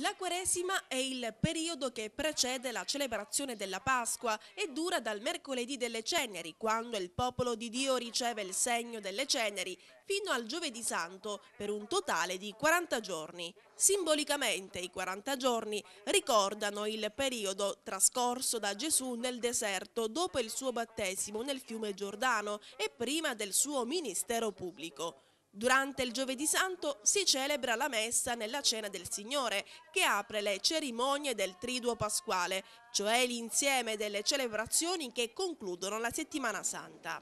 La Quaresima è il periodo che precede la celebrazione della Pasqua e dura dal mercoledì delle Ceneri, quando il popolo di Dio riceve il segno delle Ceneri, fino al Giovedì Santo, per un totale di 40 giorni. Simbolicamente i 40 giorni ricordano il periodo trascorso da Gesù nel deserto dopo il suo battesimo nel fiume Giordano e prima del suo ministero pubblico. Durante il Giovedì Santo si celebra la messa nella Cena del Signore, che apre le cerimonie del Triduo Pasquale, cioè l'insieme delle celebrazioni che concludono la Settimana Santa.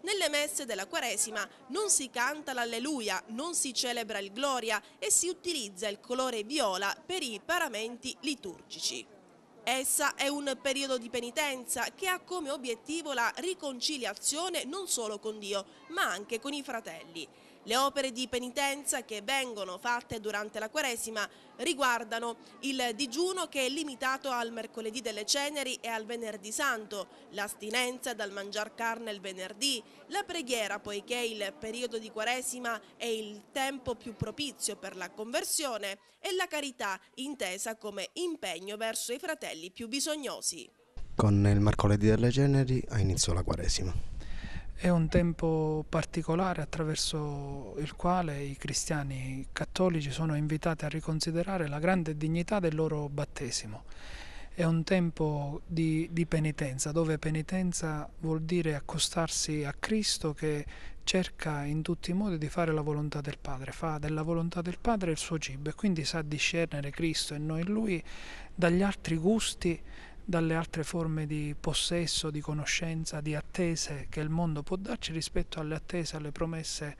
Nelle messe della Quaresima non si canta l'Alleluia, non si celebra il Gloria e si utilizza il colore viola per i paramenti liturgici. Essa è un periodo di penitenza che ha come obiettivo la riconciliazione non solo con Dio, ma anche con i fratelli. Le opere di penitenza che vengono fatte durante la Quaresima riguardano il digiuno, che è limitato al mercoledì delle Ceneri e al venerdì santo, l'astinenza dal mangiar carne il venerdì, la preghiera, poiché il periodo di Quaresima è il tempo più propizio per la conversione, e la carità, intesa come impegno verso i fratelli più bisognosi. Con il mercoledì delle Ceneri ha inizio la Quaresima. È un tempo particolare attraverso il quale i cristiani cattolici sono invitati a riconsiderare la grande dignità del loro battesimo. È un tempo di penitenza, dove penitenza vuol dire accostarsi a Cristo, che cerca in tutti i modi di fare la volontà del Padre, fa della volontà del Padre il suo cibo e quindi sa discernere Cristo e noi in Lui dagli altri gusti, dalle altre forme di possesso, di conoscenza, di attese che il mondo può darci rispetto alle attese, alle promesse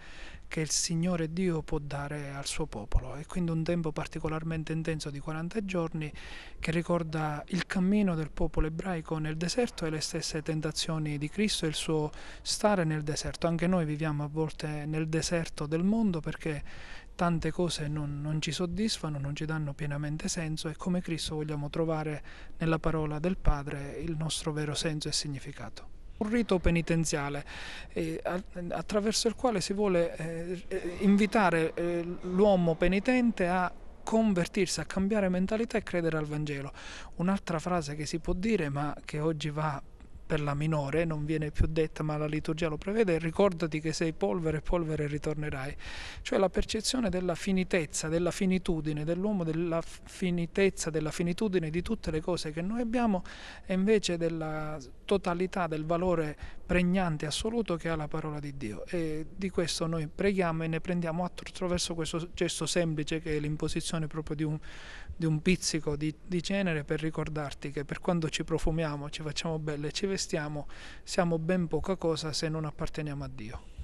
che il Signore Dio può dare al suo popolo. E quindi un tempo particolarmente intenso di 40 giorni che ricorda il cammino del popolo ebraico nel deserto e le stesse tentazioni di Cristo e il suo stare nel deserto. Anche noi viviamo a volte nel deserto del mondo perché tante cose non ci soddisfano, non ci danno pienamente senso, e come Cristo vogliamo trovare nella parola del Padre il nostro vero senso e significato. Un rito penitenziale attraverso il quale si vuole invitare l'uomo penitente a convertirsi, a cambiare mentalità e credere al Vangelo. Un'altra frase che si può dire, ma che oggi va per la minore, non viene più detta ma la liturgia lo prevede: ricordati che sei polvere e polvere ritornerai. Cioè la percezione della finitezza, della finitudine dell'uomo, della finitezza, della finitudine di tutte le cose che noi abbiamo, e invece della totalità, del valore pregnante assoluto che ha la parola di Dio. E di questo noi preghiamo e ne prendiamo atto attraverso questo gesto semplice, che è l'imposizione proprio di un pizzico di cenere, per ricordarti che per quanto ci profumiamo, ci facciamo belle, ci vestiamo, siamo ben poca cosa se non apparteniamo a Dio.